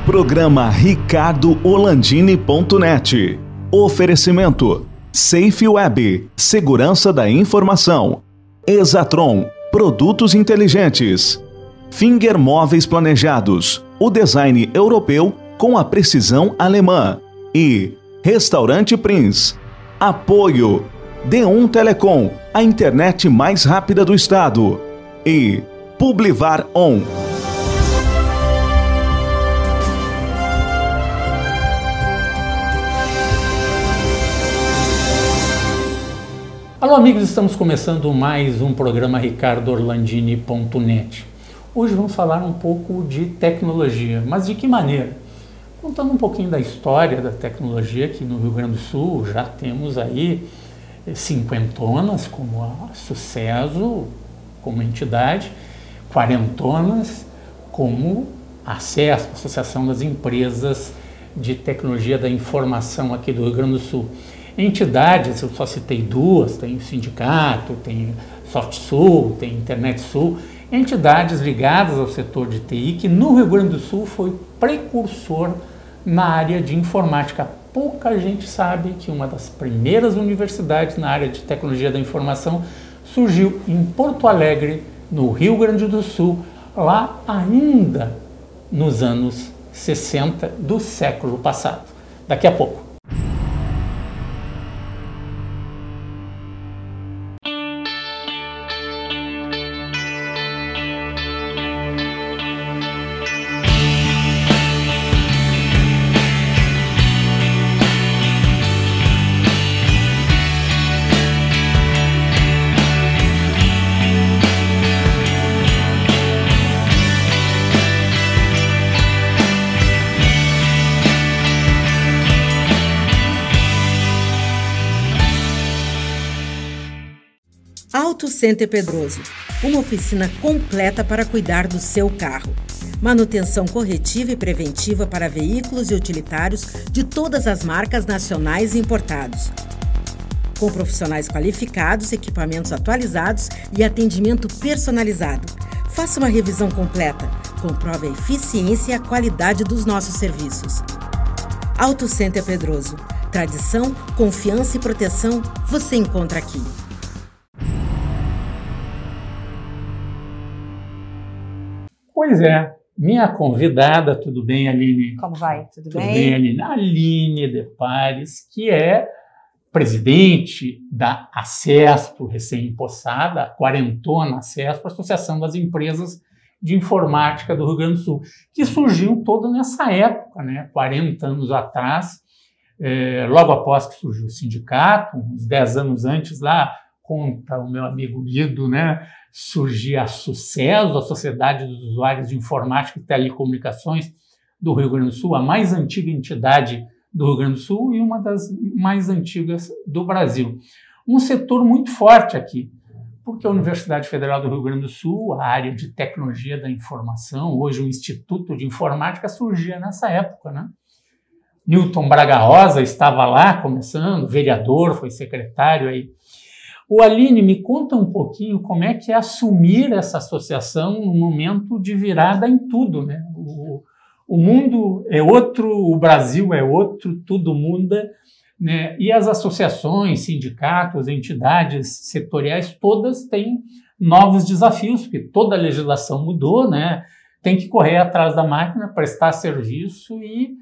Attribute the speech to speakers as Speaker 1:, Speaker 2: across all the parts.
Speaker 1: Programa RicardoOlandini.net. Oferecimento Safe Web, segurança da informação. Exatron, produtos inteligentes. Finger Móveis Planejados, o design europeu com a precisão alemã. E Restaurante Prince. Apoio D1 Telecom, a internet mais rápida do estado. E Publivar On.
Speaker 2: Alô amigos, estamos começando mais um programa RicardoOrlandini.net. Hoje vamos falar um pouco de tecnologia, mas de que maneira? Contando um pouquinho da história da tecnologia, que no Rio Grande do Sul já temos aí cinquentonas como a Sucesso, como entidade, quarentonas como a CESP, Associação das Empresas de Tecnologia da Informação aqui do Rio Grande do Sul. Entidades, eu só citei duas, tem o Sindicato, tem SoftSul, tem Internet Sul, entidades ligadas ao setor de TI, que no Rio Grande do Sul foi precursor na área de informática. Pouca gente sabe que uma das primeiras universidades na área de tecnologia da informação surgiu em Porto Alegre, no Rio Grande do Sul, lá ainda nos anos 60 do século passado. Daqui a pouco.
Speaker 3: Auto Center Pedroso, uma oficina completa para cuidar do seu carro. Manutenção corretiva e preventiva para veículos e utilitários de todas as marcas nacionais e importados. Com profissionais qualificados, equipamentos atualizados e atendimento personalizado. Faça uma revisão completa. Comprove a eficiência e a qualidade dos nossos serviços. Auto Center Pedroso. Tradição, confiança e proteção você encontra aqui.
Speaker 2: Pois é, minha convidada, tudo bem, Aline?
Speaker 4: Como vai? Tudo bem?
Speaker 2: Tudo bem, Aline? Aline de Pares, que é presidente da ACESP, recém-impossada, a quarentona ACESP, Associação das Empresas de Informática do Rio Grande do Sul, que surgiu toda nessa época, né? 40 anos atrás, logo após que surgiu o sindicato, uns 10 anos antes lá, conta o meu amigo Guido, né? Surgia a Sucesso, a Sociedade dos Usuários de Informática e Telecomunicações do Rio Grande do Sul, a mais antiga entidade do Rio Grande do Sul e uma das mais antigas do Brasil. Um setor muito forte aqui, porque a Universidade Federal do Rio Grande do Sul, a área de tecnologia da informação, hoje o Instituto de Informática, surgia nessa época, né? Newton Braga Rosa estava lá começando, vereador, foi secretário aí. O Aline, me conta um pouquinho como é que é assumir essa associação num momento de virada em tudo, né? O mundo é outro, o Brasil é outro, tudo muda, né? E as associações, sindicatos, entidades setoriais, todas têm novos desafios, porque toda a legislação mudou, né? Tem que correr atrás da máquina, prestar serviço e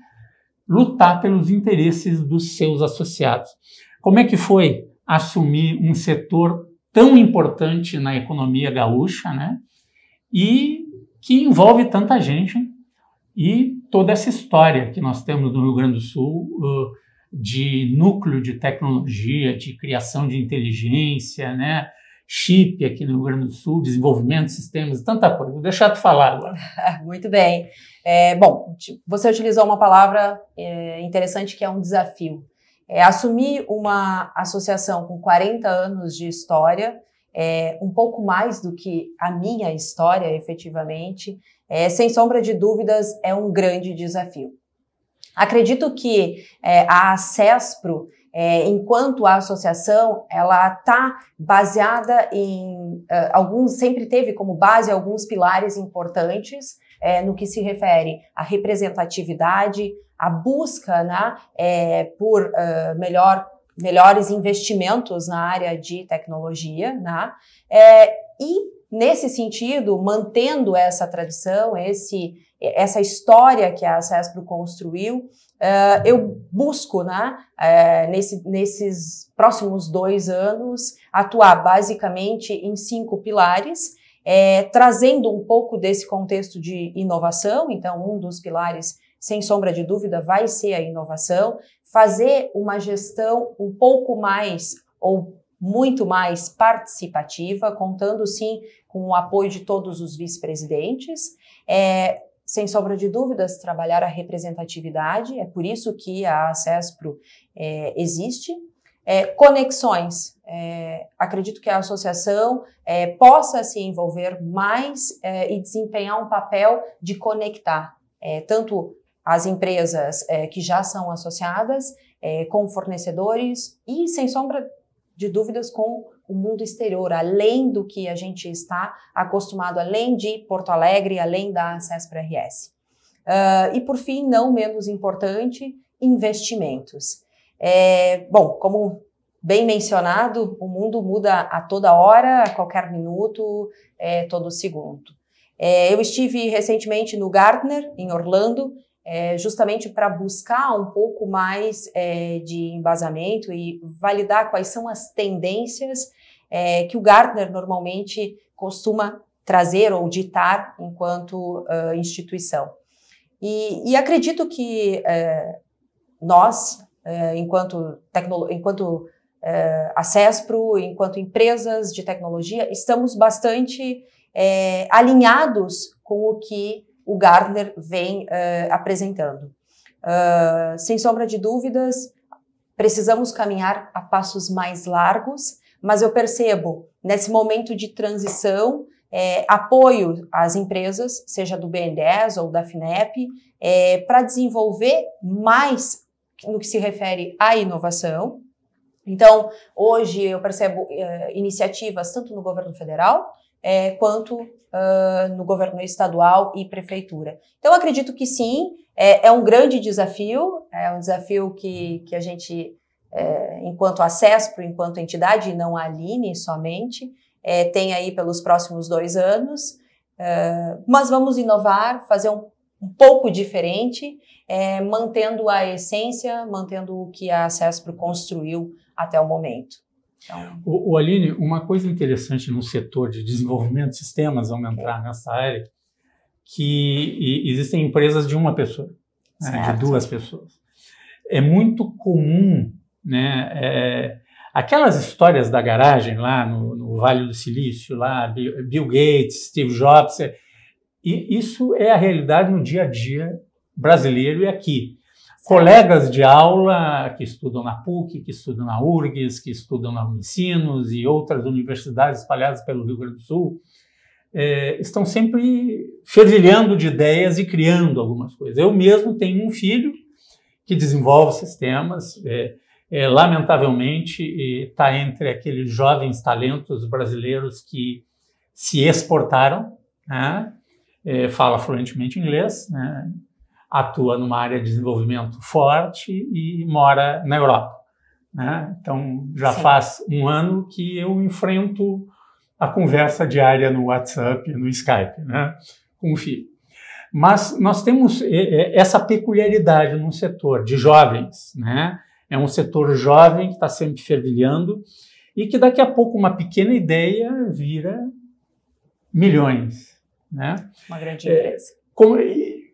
Speaker 2: lutar pelos interesses dos seus associados. Como é que foi assumir um setor tão importante na economia gaúcha, né? E que envolve tanta gente e toda essa história que nós temos no Rio Grande do Sul de núcleo de tecnologia, de criação de inteligência, né? Chip aqui no Rio Grande do Sul, desenvolvimento de sistemas, tanta coisa. Vou deixar tu falar agora.
Speaker 4: Muito bem. Bom, você utilizou uma palavra interessante que é um desafio. Assumir uma associação com 40 anos de história, um pouco mais do que a minha história, efetivamente, sem sombra de dúvidas, é um grande desafio. Acredito que a ACESPRO, enquanto a associação, ela está baseada em sempre teve como base alguns pilares importantes, no que se refere à representatividade, à busca, né, por melhores investimentos na área de tecnologia, né, e nesse sentido, mantendo essa tradição, essa história que a CESPRO construiu, eu busco, né, nesses próximos 2 anos, atuar basicamente em 5 pilares, trazendo um pouco desse contexto de inovação. Então, um dos pilares, sem sombra de dúvida, vai ser a inovação, fazer uma gestão um pouco mais, ou muito mais participativa, contando sim com o apoio de todos os vice-presidentes, sem sombra de dúvidas, trabalhar a representatividade, é por isso que a CESPRO existe. Conexões, acredito que a associação possa se envolver mais e desempenhar um papel de conectar tanto as empresas que já são associadas com fornecedores e, sem sombra de dúvidas, com o mundo exterior, além do que a gente está acostumado, além de Porto Alegre, além da CESPRO-RS. E, por fim, não menos importante, investimentos. Bom, como bem mencionado, o mundo muda a toda hora, a qualquer minuto, todo segundo. Eu estive recentemente no Gartner, em Orlando, justamente para buscar um pouco mais de embasamento e validar quais são as tendências que o Gartner normalmente costuma trazer ou ditar enquanto instituição. E acredito que nós, enquanto a CESPRO, enquanto empresas de tecnologia, estamos bastante alinhados com o que o Gartner vem apresentando. Sem sombra de dúvidas, precisamos caminhar a passos mais largos, mas eu percebo, nesse momento de transição, apoio às empresas, seja do BNDES ou da FINEP, para desenvolver mais no que se refere à inovação. Então, hoje eu percebo iniciativas tanto no governo federal quanto no governo estadual e prefeitura. Então, acredito que sim, é um grande desafio, é um desafio que a gente, enquanto a CESPRO, enquanto entidade, não a Aline somente, tem aí pelos próximos 2 anos, mas vamos inovar, fazer um pouco diferente, mantendo a essência, mantendo o que a CESPRO construiu até o momento.
Speaker 2: Então... Aline, uma coisa interessante no setor de desenvolvimento de sistemas, vamos entrar nessa área, que existem empresas de uma pessoa, né, de 2 pessoas. É muito comum, né, aquelas histórias da garagem lá no Vale do Silício, lá Bill Gates, Steve Jobs, e isso é a realidade no dia a dia brasileiro e aqui. Colegas de aula que estudam na PUC, que estudam na URGS, que estudam na Unicinos e outras universidades espalhadas pelo Rio Grande do Sul, estão sempre fervilhando de ideias e criando algumas coisas. Eu mesmo tenho um filho que desenvolve sistemas, lamentavelmente está entre aqueles jovens talentos brasileiros que se exportaram, né? Fala fluentemente inglês, né? Atua numa área de desenvolvimento forte e mora na Europa, né? Então, já Sim. faz 1 ano que eu enfrento a conversa diária no WhatsApp, no Skype, né? Com o filho. Mas nós temos essa peculiaridade no setor de jovens, né? É um setor jovem que está sempre fervilhando e que daqui a pouco uma pequena ideia vira milhões, né?
Speaker 4: Uma grande empresa.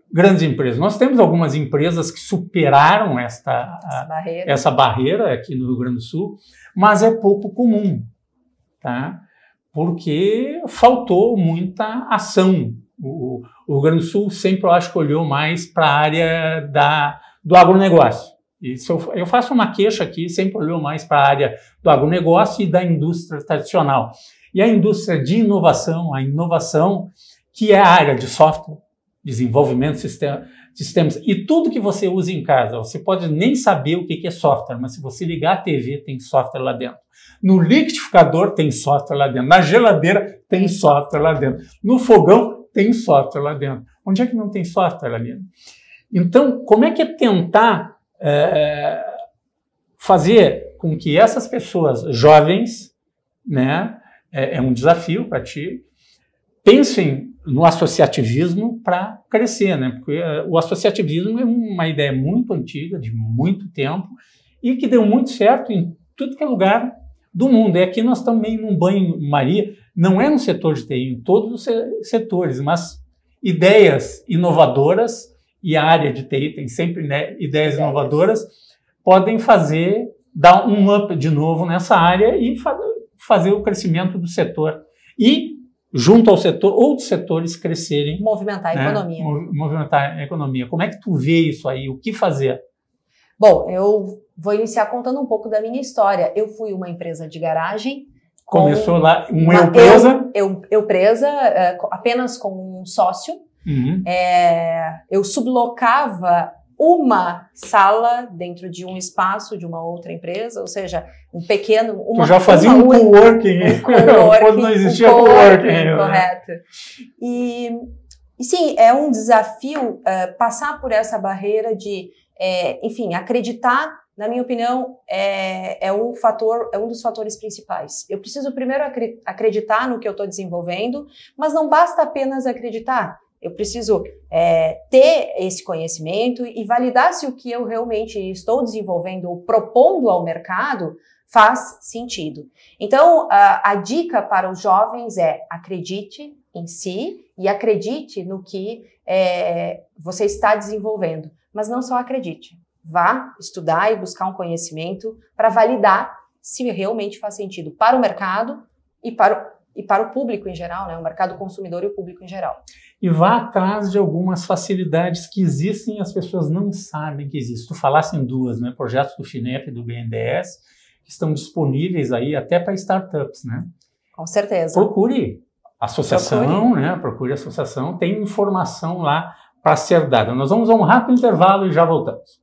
Speaker 2: Grandes empresas. Nós temos algumas empresas que superaram essa barreira aqui no Rio Grande do Sul, mas é pouco comum, tá? Porque faltou muita ação. O Rio Grande do Sul sempre, eu acho, que olhou mais para a área do agronegócio. Isso eu faço uma queixa aqui, sempre olhou mais para a área do agronegócio e da indústria tradicional. E a indústria de inovação, a inovação que é a área de software, desenvolvimento de sistemas, e tudo que você usa em casa. Você pode nem saber o que é software, mas se você ligar a TV, tem software lá dentro. No liquidificador, tem software lá dentro. Na geladeira, tem software lá dentro. No fogão, tem software lá dentro. Onde é que não tem software ali? Então, como é que é tentar fazer com que essas pessoas jovens, né, é um desafio para ti, pensem no associativismo para crescer, né? Porque o associativismo é uma ideia muito antiga, de muito tempo, e que deu muito certo em tudo que é lugar do mundo. E aqui nós estamos meio num banho-maria, não é no setor de TI, em todos os setores, mas ideias inovadoras, e a área de TI tem sempre, né, ideias inovadoras, podem dar um up de novo nessa área e fazer o crescimento do setor. E junto ao setor, outros setores crescerem.
Speaker 4: Movimentar a economia.
Speaker 2: Movimentar a economia. Como é que tu vê isso aí? O que fazer?
Speaker 4: Bom, eu vou iniciar contando um pouco da minha história. Eu fui uma empresa de garagem.
Speaker 2: Começou lá,
Speaker 4: eu presa, apenas com um sócio.
Speaker 2: Uhum.
Speaker 4: Eu sublocava uma sala dentro de um espaço de uma outra empresa, ou seja, um pequeno...
Speaker 2: Tu já fazia um coworking. Quando não existia coworking.
Speaker 4: Correto. E sim, é um desafio passar por essa barreira de, enfim, acreditar, na minha opinião, é um dos fatores principais. Eu preciso primeiro acreditar no que eu estou desenvolvendo, mas não basta apenas acreditar. Eu preciso ter esse conhecimento e validar se o que eu realmente estou desenvolvendo ou propondo ao mercado faz sentido. Então, a dica para os jovens é acredite em si e acredite no que você está desenvolvendo. Mas não só acredite. Vá estudar e buscar um conhecimento para validar se realmente faz sentido para o mercado e para o público em geral, né? O mercado consumidor e o público em geral.
Speaker 2: E vá atrás de algumas facilidades que existem e as pessoas não sabem que existem. Tu falasse em duas, né? Projetos do FINEP e do BNDES, que estão disponíveis aí até para startups, né?
Speaker 4: Com certeza.
Speaker 2: Procure associação, né? Procure associação, tem informação lá para ser dada. Nós vamos a um rápido intervalo e já voltamos.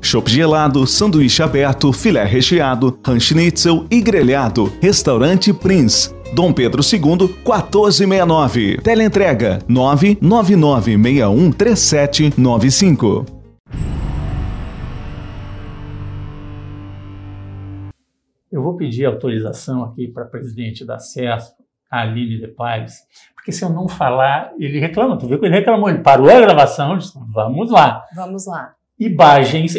Speaker 1: Chopp gelado, sanduíche aberto, filé recheado, schnitzel e grelhado. Restaurante Prince, Dom Pedro II, 1469. Teleentrega 999613795.
Speaker 2: Eu vou pedir autorização aqui para a presidente da CESP, a Aline de Pares, porque se eu não falar, ele reclama. Tu viu que ele reclamou, ele parou a gravação, disse, vamos lá.
Speaker 4: Vamos lá.
Speaker 2: Imagens,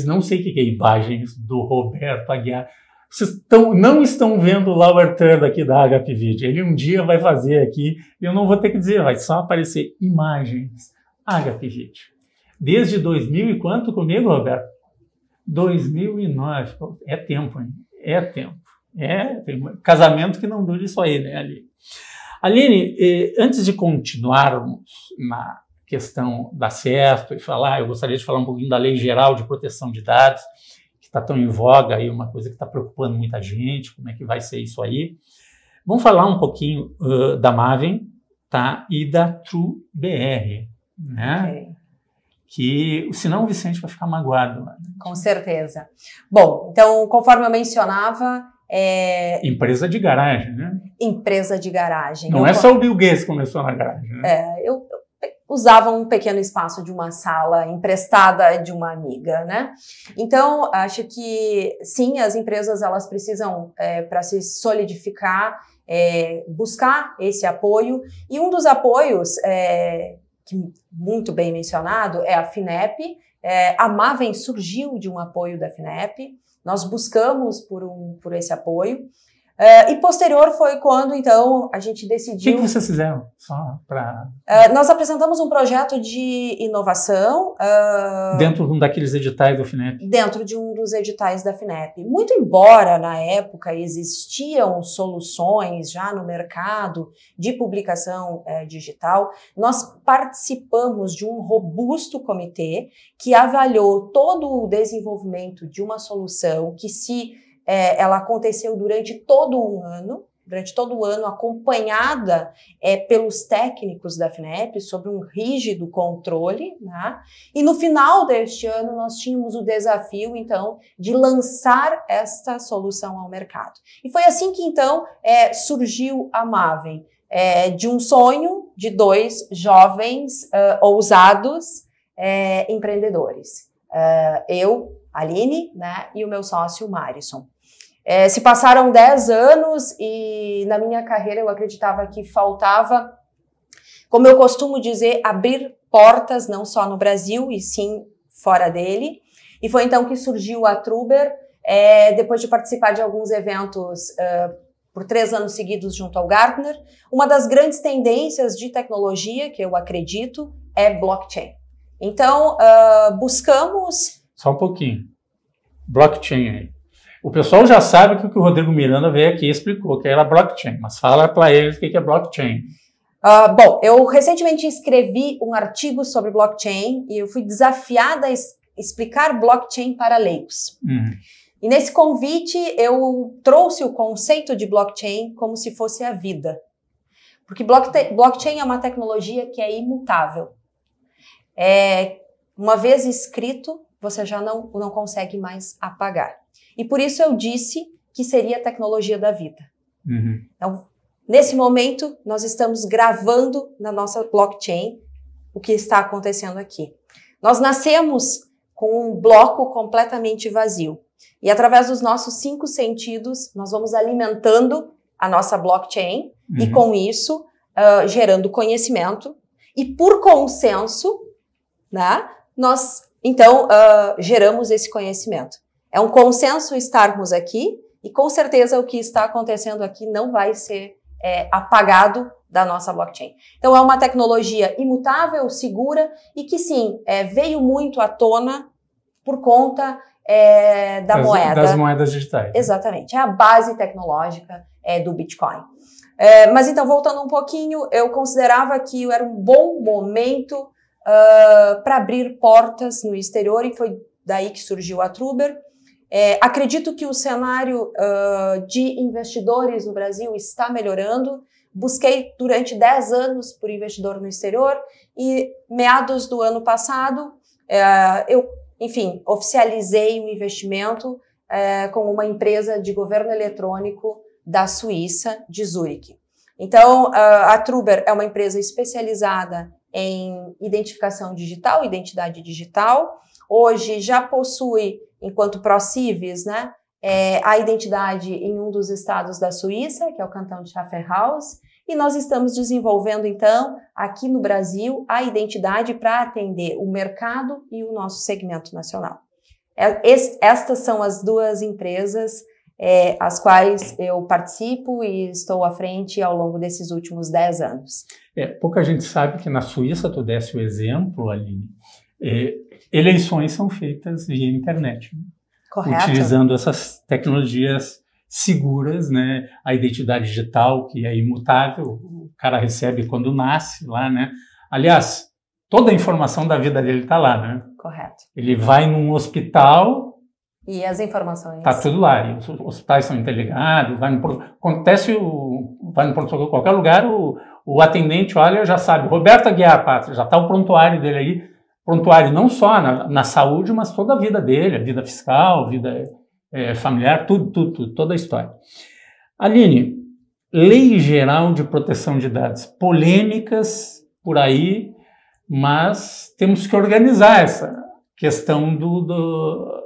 Speaker 2: não sei o que é imagens, do Roberto Aguiar. Vocês não estão vendo lá o Arthur daqui da HP Video. Ele um dia vai fazer aqui, e eu não vou ter que dizer, vai só aparecer imagens HP Video. Desde 2000 e quanto comigo, Roberto? 2009. É tempo, hein? É tempo. Tem casamento que não dure isso aí, né, Aline? Aline, antes de continuarmos na questão da CESP e eu gostaria de falar um pouquinho da Lei Geral de Proteção de Dados, que está tão em voga aí, uma coisa que está preocupando muita gente, como é que vai ser isso aí. Vamos falar um pouquinho da Mavin, tá? E da TrueBR, né?
Speaker 4: Okay.
Speaker 2: Que senão o Vicente vai ficar magoado. Né?
Speaker 4: Com certeza. Bom, então, conforme eu mencionava...
Speaker 2: Empresa de garagem, né?
Speaker 4: Empresa de garagem.
Speaker 2: Não é só o Bill Gates que começou na garagem, né?
Speaker 4: Eu usava um pequeno espaço de uma sala emprestada de uma amiga, né? Então, acho que, sim, as empresas, elas precisam, para se solidificar, buscar esse apoio. E um dos apoios, muito bem mencionado, é a FINEP. A Mavin surgiu de um apoio da FINEP. Nós buscamos por esse apoio. E posterior foi quando, então, a gente decidiu...
Speaker 2: O que vocês fizeram? Só para...
Speaker 4: nós apresentamos um projeto de inovação...
Speaker 2: dentro de um daqueles editais do FINEP?
Speaker 4: Dentro de um dos editais da FINEP. Muito embora, na época, existiam soluções já no mercado de publicação digital, nós participamos de um robusto comitê que avaliou todo o desenvolvimento de uma solução que se ela aconteceu durante todo o ano, acompanhada pelos técnicos da FINEP, sob um rígido controle, né? E no final deste ano nós tínhamos o desafio, então, de lançar esta solução ao mercado. E foi assim que, então, surgiu a Mavin, de um sonho de dois jovens ousados empreendedores. Eu, Aline, né, e o meu sócio, Marison. Se passaram 10 anos e na minha carreira eu acreditava que faltava, como eu costumo dizer, abrir portas não só no Brasil e sim fora dele. E foi então que surgiu a Truber, depois de participar de alguns eventos por 3 anos seguidos junto ao Gartner. Uma das grandes tendências de tecnologia, que eu acredito, é blockchain. Então, buscamos...
Speaker 2: Só um pouquinho. Blockchain aí. O pessoal já sabe que o que o Rodrigo Miranda veio aqui e explicou, que era blockchain, mas fala para eles o que é blockchain.
Speaker 4: Bom, eu recentemente escrevi um artigo sobre blockchain e eu fui desafiada a explicar blockchain para leigos. E nesse convite eu trouxe o conceito de blockchain como se fosse a vida. Porque blockchain é uma tecnologia que é imutável. Uma vez escrito, você já não consegue mais apagar. E por isso eu disse que seria a tecnologia da vida. Então, nesse momento, nós estamos gravando na nossa blockchain o que está acontecendo aqui. Nós nascemos com um bloco completamente vazio. E através dos nossos 5 sentidos, nós vamos alimentando a nossa blockchain e com isso, gerando conhecimento. E por consenso, né, nós, então, geramos esse conhecimento. É um consenso estarmos aqui e com certeza o que está acontecendo aqui não vai ser apagado da nossa blockchain. Então é uma tecnologia imutável, segura e que sim, veio muito à tona por conta
Speaker 2: das moedas digitais.
Speaker 4: Exatamente, é a base tecnológica do Bitcoin. Mas então, voltando um pouquinho, eu considerava que era um bom momento para abrir portas no exterior e foi daí que surgiu a Truber. Acredito que o cenário de investidores no Brasil está melhorando. Busquei durante 10 anos por investidor no exterior e meados do ano passado eu, enfim, oficializei um investimento com uma empresa de governo eletrônico da Suíça, de Zurique. Então, a Truber é uma empresa especializada em identificação digital, identidade digital. Hoje já possui, enquanto ProCivis, né, a identidade em um dos estados da Suíça, que é o cantão de Schaffhausen, e nós estamos desenvolvendo, então, aqui no Brasil, a identidade para atender o mercado e o nosso segmento nacional. Estas são as duas empresas as quais eu participo e estou à frente ao longo desses últimos 10 anos.
Speaker 2: Pouca gente sabe que na Suíça, tu desse o exemplo, Aline, eleições são feitas via internet, né?
Speaker 4: Correto.
Speaker 2: Utilizando essas tecnologias seguras, né? A identidade digital, que é imutável, o cara recebe quando nasce lá, né? Aliás, toda a informação da vida dele está lá, né?
Speaker 4: Correto.
Speaker 2: Ele vai num hospital...
Speaker 4: E as informações...
Speaker 2: Está tudo lá. E os hospitais são interligados, vai no pronto-socorro, qualquer lugar, o atendente olha, já sabe. Roberto Aguiar, Pátria, já está o prontuário dele aí. Prontuário não só na saúde, mas toda a vida dele, a vida fiscal, a vida familiar, tudo, toda a história. Aline, Lei Geral de Proteção de Dados, polêmicas por aí, mas temos que organizar essa questão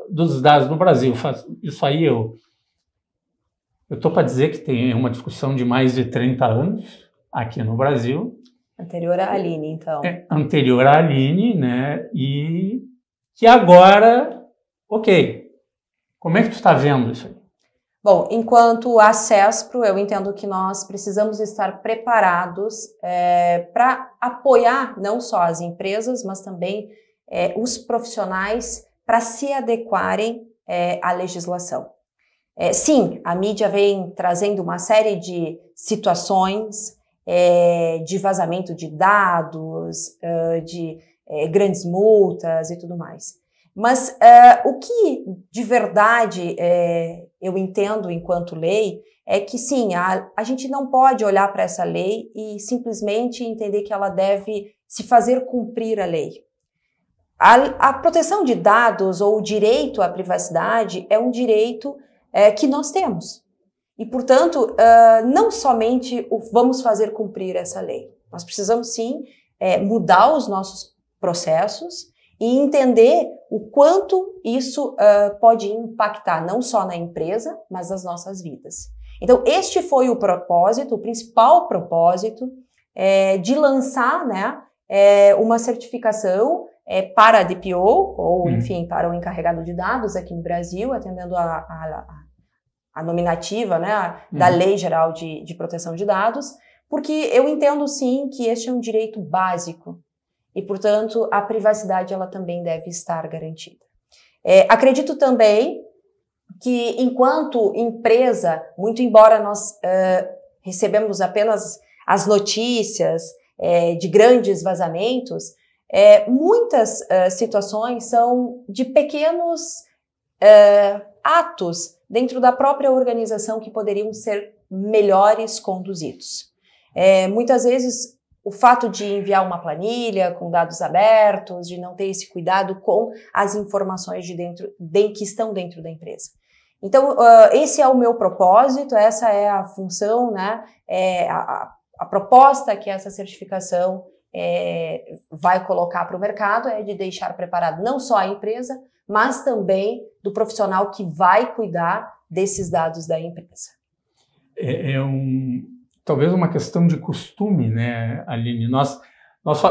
Speaker 2: dos dados no Brasil. Isso aí eu estou para dizer que tem uma discussão de mais de 30 anos aqui no Brasil.
Speaker 4: Anterior à Aline, então.
Speaker 2: Anterior à Aline, né? E que agora, ok, como é que tu está vendo isso aí?
Speaker 4: Bom, enquanto a CESPRO, eu entendo que nós precisamos estar preparados para apoiar não só as empresas, mas também os profissionais para se adequarem à legislação. Sim, a mídia vem trazendo uma série de situações de vazamento de dados, de grandes multas e tudo mais. Mas o que de verdade eu entendo enquanto lei é que sim, a gente não pode olhar para essa lei e simplesmente entender que ela deve se fazer cumprir a lei. A proteção de dados ou o direito à privacidade é um direito que nós temos. E, portanto, não somente vamos fazer cumprir essa lei. Nós precisamos, sim, mudar os nossos processos e entender o quanto isso pode impactar não só na empresa, mas nas nossas vidas. Então, este foi o propósito, o principal propósito de lançar, né, uma certificação para a DPO, ou, enfim, para o encarregado de dados aqui no Brasil, atendendo a nominativa, né, da Lei Geral de Proteção de Dados, porque eu entendo, sim, que este é um direito básico e, portanto, a privacidade ela também deve estar garantida. Acredito também que, enquanto empresa, muito embora nós recebemos apenas as notícias de grandes vazamentos, muitas situações são de pequenos atos dentro da própria organização que poderiam ser melhores conduzidos. Muitas vezes o fato de enviar uma planilha com dados abertos, de não ter esse cuidado com as informações que estão dentro da empresa. Então, esse é o meu propósito, essa é a função, né, a proposta que essa certificação vai colocar para o mercado é de deixar preparado não só a empresa, mas também do profissional que vai cuidar desses dados da empresa.
Speaker 2: Talvez uma questão de costume, né, Aline? Nós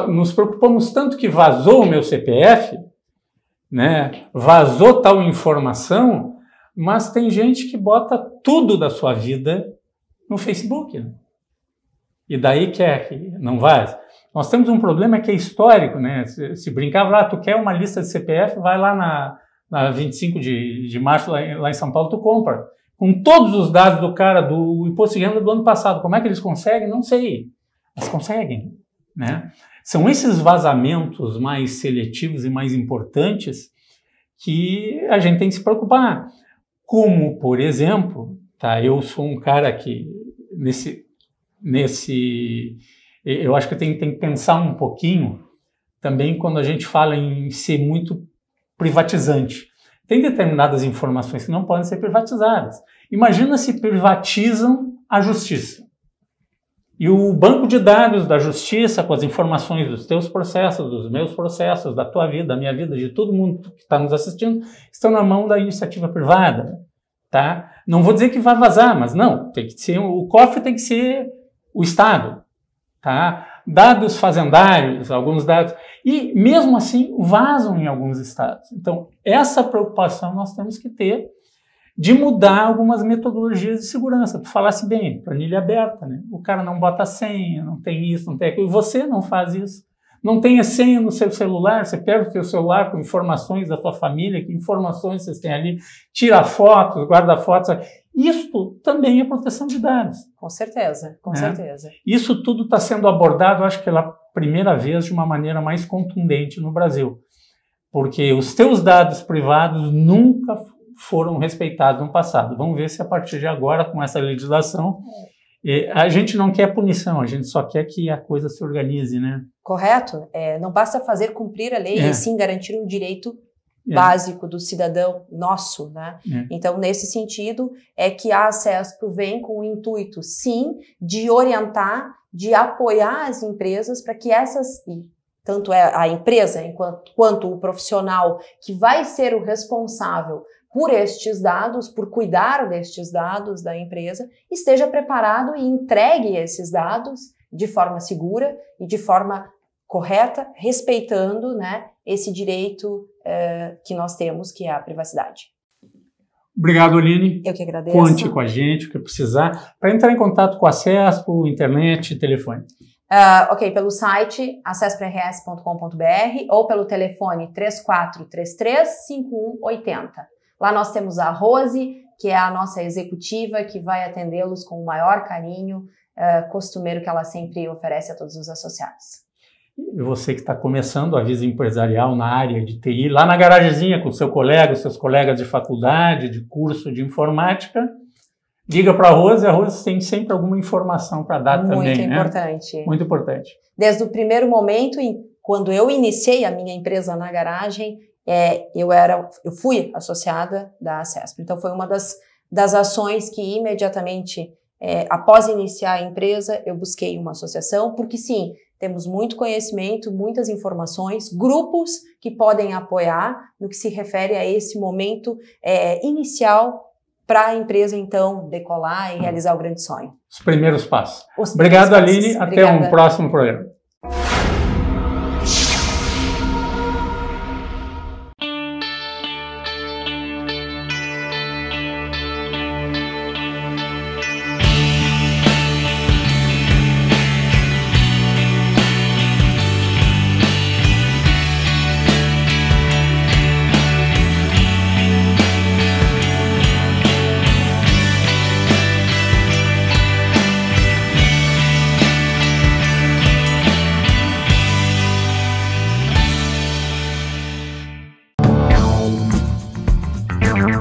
Speaker 2: nos preocupamos tanto que vazou o meu CPF, né, vazou tal informação, mas tem gente que bota tudo da sua vida no Facebook, né? E daí quer que não vaze. Nós temos um problema que é histórico, né? Se brincava lá, tu quer uma lista de CPF, vai lá na 25 de março, lá em São Paulo, tu compra. Com todos os dados do cara do imposto de renda do ano passado. Como é que eles conseguem? Não sei. Mas conseguem, né? São esses vazamentos mais seletivos e mais importantes que a gente tem que se preocupar. Como, por exemplo, tá? Eu sou um cara que eu acho que tem que pensar um pouquinho também quando a gente fala em ser muito privatizante. Tem determinadas informações que não podem ser privatizadas. Imagina se privatizam a justiça. E o banco de dados da justiça, com as informações dos teus processos, dos meus processos, da tua vida, da minha vida, de todo mundo que está nos assistindo, estão na mão da iniciativa privada. Tá? Não vou dizer que vai vazar, mas não. Tem que ser, o cofre tem que ser o Estado. Tá? Dados fazendários, alguns dados, e mesmo assim vazam em alguns estados. Então, essa preocupação nós temos que ter de mudar algumas metodologias de segurança. Tu falasse bem, planilha aberta, né? O cara não bota senha, não tem isso, não tem aquilo, você não faz isso. Não tem a senha no seu celular, você pega o seu celular com informações da sua família, que informações vocês têm ali, tira fotos, guarda fotos. Isso também é proteção de dados.
Speaker 4: Com certeza, com certeza.
Speaker 2: Isso tudo está sendo abordado, acho que pela primeira vez, de uma maneira mais contundente no Brasil. Porque os teus dados privados nunca foram respeitados no passado. Vamos ver se a partir de agora, com essa legislação, a gente não quer punição, a gente só quer que a coisa se organize, né? Correto.
Speaker 4: Não basta fazer cumprir a lei, e sim garantir um direito básico do cidadão nosso, né? Então, nesse sentido, é que a ACESPRO vem com o intuito, sim, de orientar, de apoiar as empresas para que tanto a empresa quanto o profissional que vai ser o responsável por estes dados, por cuidar destes dados da empresa, esteja preparado e entregue esses dados de forma segura e de forma correta, respeitando, né, esse direito que nós temos, que é a privacidade.
Speaker 2: Obrigado, Aline.
Speaker 4: Eu que agradeço.
Speaker 2: Conte com a gente, o que precisar. Para entrar em contato com a ACESPRO, internet, telefone.
Speaker 4: Ok, pelo site acesprrs.com.br ou pelo telefone 3433-5180. Lá nós temos a Rose, que é a nossa executiva, que vai atendê-los com o maior carinho costumeiro que ela sempre oferece a todos os associados.
Speaker 2: E você que está começando a vida empresarial na área de TI, lá na garagemzinha com seu colega, seus colegas de faculdade, de curso de informática, liga para a Rose tem sempre alguma informação para dar também.
Speaker 4: Muito importante.
Speaker 2: Né? Muito importante. Desde
Speaker 4: o primeiro momento, quando eu iniciei a minha empresa na garagem, eu fui associada da ACESP. Então, foi uma das ações que imediatamente, após iniciar a empresa, eu busquei uma associação, porque sim, temos muito conhecimento, muitas informações, grupos que podem apoiar no que se refere a esse momento inicial para a empresa, então, decolar e realizar o grande sonho.
Speaker 2: Os primeiros passos. Obrigado, Aline. Até um próximo programa.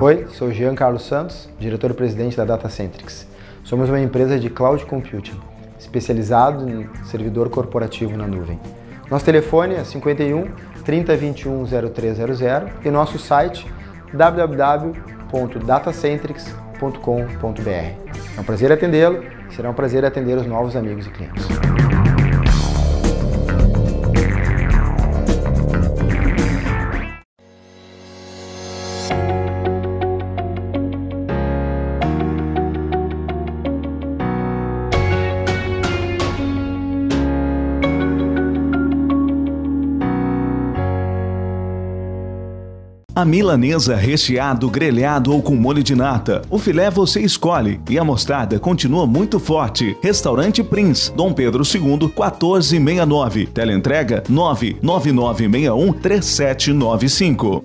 Speaker 5: Oi, sou Jean Carlos Santos, diretor-presidente da Datacentrix. Somos uma empresa de Cloud Computing, especializado em servidor corporativo na nuvem. Nosso telefone é 51 30 21 0300 e nosso site www.datacentrix.com.br. É um prazer atendê-lo, será um prazer atender os novos amigos e clientes.
Speaker 1: A milanesa recheado, grelhado ou com molho de nata. O filé você escolhe e a mostarda continua muito forte. Restaurante Prince, Dom Pedro II, 1469. Teleentrega 999613795.